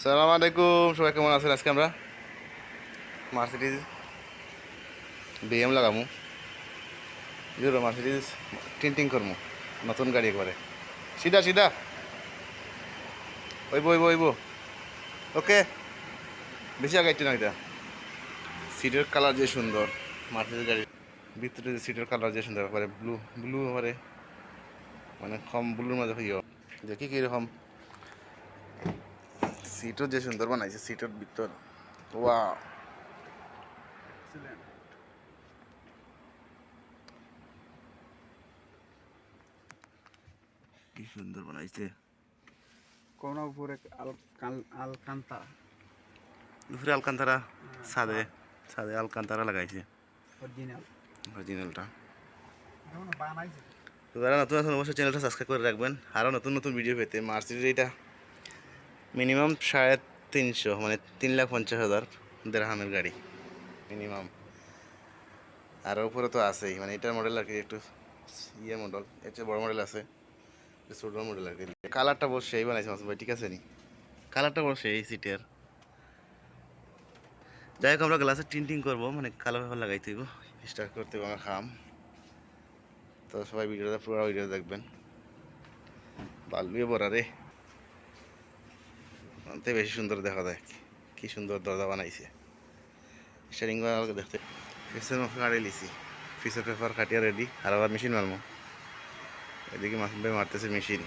সালাম আলাইকুম, সবাই কেমন আছেন? আজকে আমরা মার্সিডিজ বিএম লাগামু, মার্সিডিজ টিন্টিং করমু, নতুন গাড়ি একবারে সিধা সিধা ওইব ওইব ওইব। ওকে, বেশি আগাইতে না। এটা সিটের কালার যে সুন্দর, মার্সিডিজ গাড়ির ভিতরে যে সিটের কালার যে সুন্দর, একবারে ব্লু ব্লু, একবারে মানে কম ব্লুর মাঝে হইও। দেখি কীরকম সিটও যে সুন্দর বানাইছে, সিটের ভিতর ওয়া কি সুন্দর বানাইছে। কোনো উপরে আলকান্তারা দুপুরে আলকান্তারা, ছাদে ছাদে আলকান্তারা লাগাইছে অরিজিনাল অরিজিনালটা। বানাইছে। তো যারা নতুন আছেন অবশ্যই চ্যানেলটা সাবস্ক্রাইব করে রাখবেন, আরও নতুন নতুন ভিডিও পেতে। মার্সিডিজ এটা মিনিমাম 350, মানে 3,50,000 দেড়হামের গাড়ি মিনিমাম। আর উপরে তো আছেই, মানে এটার মডেল আর কি একটু ইয়ে মডেল, এর চেয়ে বড় মডেল আছে, ছোটো মডেল আর কি। কালারটা বসে সেই বানাইছে মাসুম ভাই, ঠিক আছে নি? কালারটা বসে এই সিটের। যাই হোক, আমরা গ্লাসের টিন্টিং করবো, মানে কালো পেপার লাগাইতে হইব, স্টার্ট করতে হইব আমার খাম। তো সবাই ভিডিওটা পুরো ভিডিও দেখবেন। বালবিও বড়া রে, অন্তে বেশি সুন্দর দেখা যায়। কি সুন্দর দরজা বানাইছে, স্টারিং বানালে দেখতে। ফিসের মাফে কাটে লিছি, ফিসের পেপার কাটিয়া রেডি। আর আবার মেশিন মারমো, এদিকে মাসুম ভাই মারতেছে মেশিন।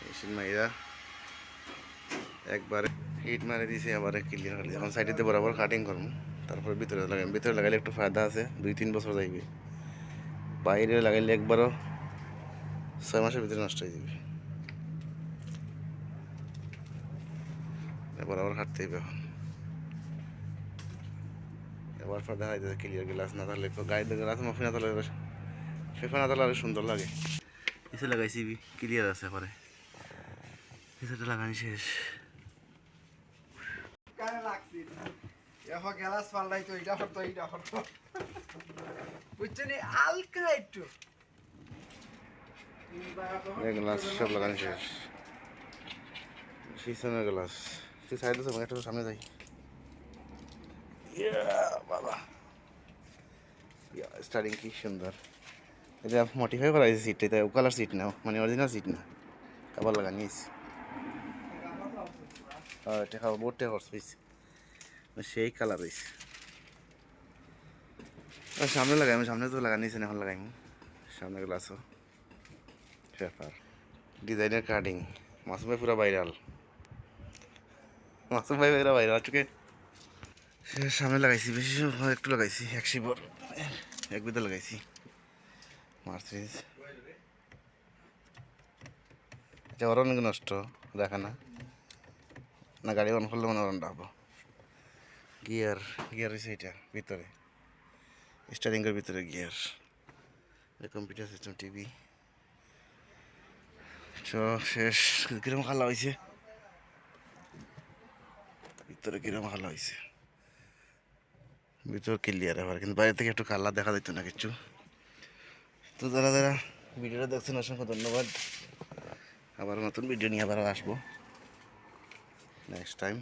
মেশিন মাইরা একবারে হিট মারে দিছে, আবার ক্লিয়ার হলে এখন সাইডেতে বরাবর কাটিং করবো। তারপর ভিতরে লাগাই, ভিতরে লাগাইলে একটু ফায়দা আছে, 2-3 বছর যাইবে। বাইরে লাগাইলে একবারও 6 মাসের ভিতরে নষ্ট হয়ে যাবে। বরাবর কাটতে হইবে এখন। এবার পর দেখা যায় ক্লিয়ার গ্লাস না থাকলে, গাড়িতে গ্লাস মাফি না থাকলে, ফেফা না থাকলে আরো সুন্দর লাগে। এসে লাগাইছি, ক্লিয়ার আছে। পরে এসেটা লাগানি শেষ। কানে লাগছে এখন গ্লাস পাল্টাই তো এইটা হতো এইটা হতো বুঝছেন হালকা একটু গ্লাস সব লাগানি শেষ। পিছনের গ্লাস তুই সাইড আছে, একটু সামনে যাই। বাবা, স্টারিং কি সুন্দর। এটা মডিফাই করা হয়েছে সিটটা, এটা কালার সিট না, মানে অরিজিনাল সিট না, কাবার লাগানিয়েছি। এটা খাওয়া বোর্ডটা খরচ হয়েছে, সেই কালার হয়েছে। সামনে লাগাই, আমি সামনে তো লাগানিয়েছি, এখন লাগাইম সামনে গ্লাসও। পেপার ডিজাইনের কাটিং, মাসুম ভাই পুরো ভাইরাল, মাসুম ভাই পুরো ভাইরাল চুকে। সামনে লাগাইছি, বেশি একটু লাগাইছি, 100 এক বিদে লাগাইছি মার্সিডিজ। এটা ওর অনেক নষ্ট দেখা না, না গাড়ি অন করলে মনে অরণ ডাবো। গিয়ার গিয়ার হয়েছে এটা ভিতরে, স্টারিংয়ের ভিতরে গিয়ার। Computer system, TV. তো শেষ। কিরম খালা হয়েছে ভিতরে, কিরম খালা হয়েছে ভিতর ক্লিয়ার এবার, কিন্তু বাইরে থেকে একটু কালার দেখা যেত না কিছু। তো যারা যারা ভিডিওটা দেখছেন অসংখ্য ধন্যবাদ। আবার নতুন ভিডিও নিয়ে আবার আসবো নেক্সট টাইম।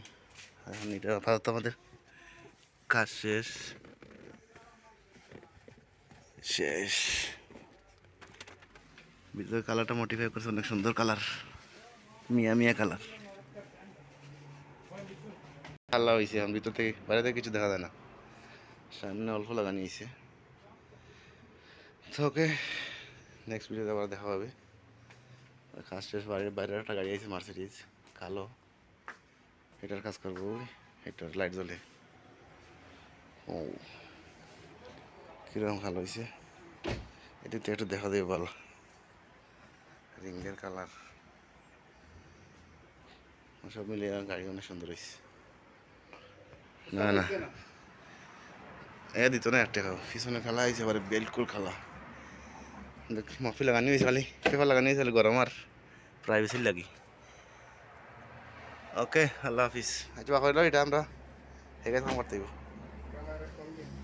এখন এটা আপাতত আমাদের কাজ শেষ শেষ। ভিতরের কালারটা মডিফাই করছে, অনেক সুন্দর কালার, মিয়া মিয়া কালার কালার হয়েছে। এখন ভিতর থেকে বাইরে থেকে কিছু দেখা যায় না, সামনে অল্প লাগানো হয়েছে। তো ওকে, নেক্সট ভিডিওতে আবার দেখা হবে। কাজ শেষ। বাইরে বাইরে একটা গাড়ি আছে মার্সিডিজ কালো, এটার কাজ করবো। এটার লাইট জ্বলে, ও কীরকম ভালো হয়েছে। এটিতে একটু দেখা দেবে ভালো, রিংয়ের কালার সব মিলিয়ে গাড়ি অনেক সুন্দর হয়েছে। না না দিত না একটা খাও, পিছনে খালা হয়েছে, এবারে বিলকুল খালা। মফি লাগানি হয়েছে, খালি পেপার লাগানি হয়েছে গরম আর প্রাইভেসির লাগি। ওকে, আল্লাহ হাফিজ। আচ্ছা বাকি এটা আমরা হেগে কাম করতে হইব।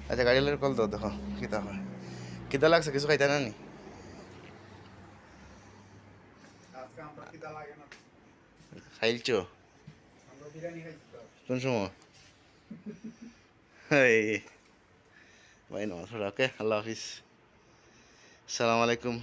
আচ্ছা গাড়ি কল দাও, দেখো কিতা হয়, কিতা লাগছে, কিছু খাইতে না নি? আজকে আমরা কিদা লাগে না খাইলছো? বিরিয়ানি খাইছি তো। কোন সময় এই ভাই নামাজ পড়া ওকে আল্লাহ হাফিজ আসসালামু আলাইকুম